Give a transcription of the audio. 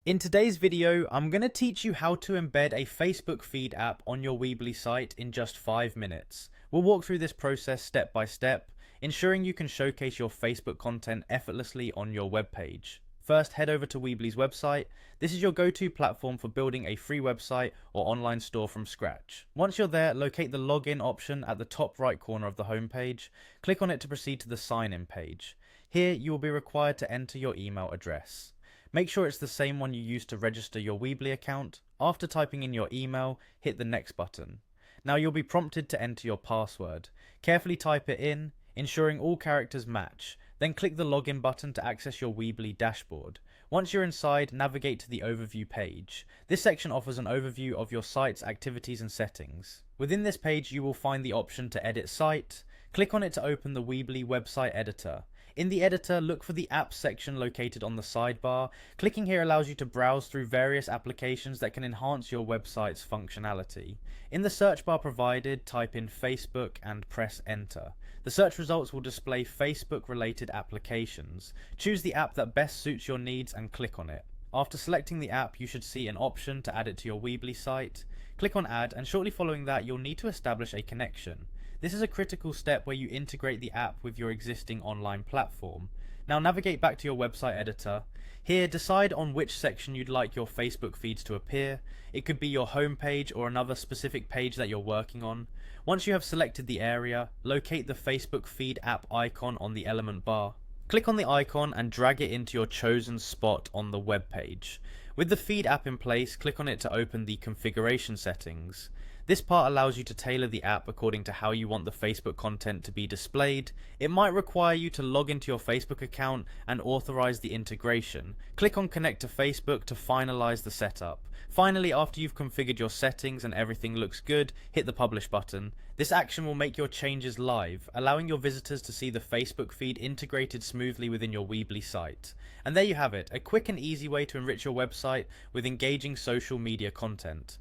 In today's video, I'm going to teach you how to embed a Facebook feed app on your Weebly site in just 5 minutes. We'll walk through this process step by step, ensuring you can showcase your Facebook content effortlessly on your web page. First, head over to Weebly's website. This is your go-to platform for building a free website or online store from scratch. Once you're there, locate the login option at the top right corner of the homepage. Click on it to proceed to the sign-in page. Here, you will be required to enter your email address. Make sure it's the same one you used to register your Weebly account. After typing in your email, hit the next button. Now you'll be prompted to enter your password. Carefully type it in, ensuring all characters match. Then click the login button to access your Weebly dashboard. Once you're inside, navigate to the overview page. This section offers an overview of your site's activities and settings. Within this page, you will find the option to edit site. Click on it to open the Weebly website editor. In the editor, look for the Apps section located on the sidebar. Clicking here allows you to browse through various applications that can enhance your website's functionality. In the search bar provided, type in Facebook and press enter. The search results will display Facebook-related applications. Choose the app that best suits your needs and click on it. After selecting the app, you should see an option to add it to your Weebly site. Click on Add, and shortly following that, you'll need to establish a connection. This is a critical step where you integrate the app with your existing online platform. Now navigate back to your website editor. Here, decide on which section you'd like your Facebook feeds to appear. It could be your home page or another specific page that you're working on. Once you have selected the area, locate the Facebook feed app icon on the element bar. Click on the icon and drag it into your chosen spot on the web page. With the feed app in place, click on it to open the configuration settings. This part allows you to tailor the app according to how you want the Facebook content to be displayed. It might require you to log into your Facebook account and authorize the integration. Click on Connect to Facebook to finalize the setup. Finally, after you've configured your settings and everything looks good, hit the Publish button. This action will make your changes live, allowing your visitors to see the Facebook feed integrated smoothly within your Weebly site. And there you have it, a quick and easy way to enrich your website with engaging social media content.